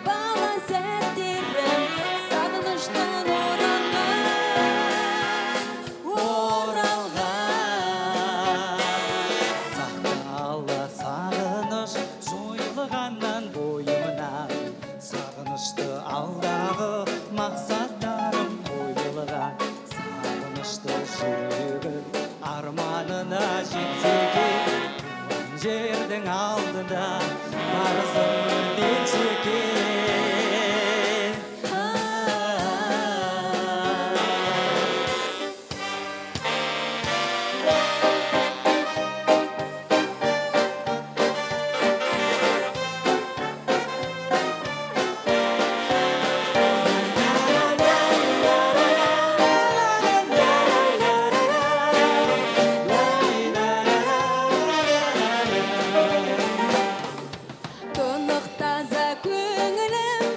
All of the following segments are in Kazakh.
бала сәттерім сағыныштан оралған. Сақталы сағыныш жойылғаннан бойымнан, сағынышты алдағы мақсаттарым қойылған. Сағынышты жүрегім арманына жетсеге, жердің алдында парызым білсе екен. Тұнық таза көңілім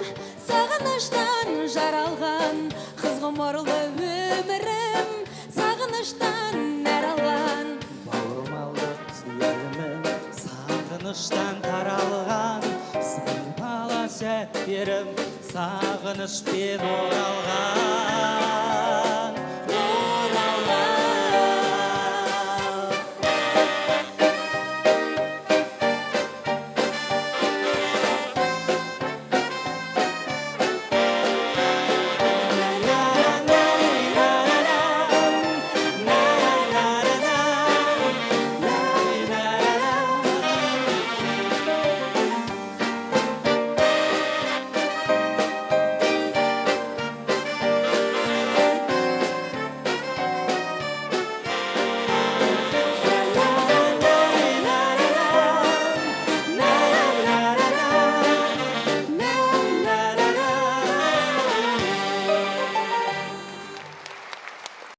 сағыныштан жаралған, қыз ғұмырлы өмірім сағыныштан нәр алған. Бауырмалды сезімім сағыныштан таралған, сыйпала сәттерім сағынышпен оралған.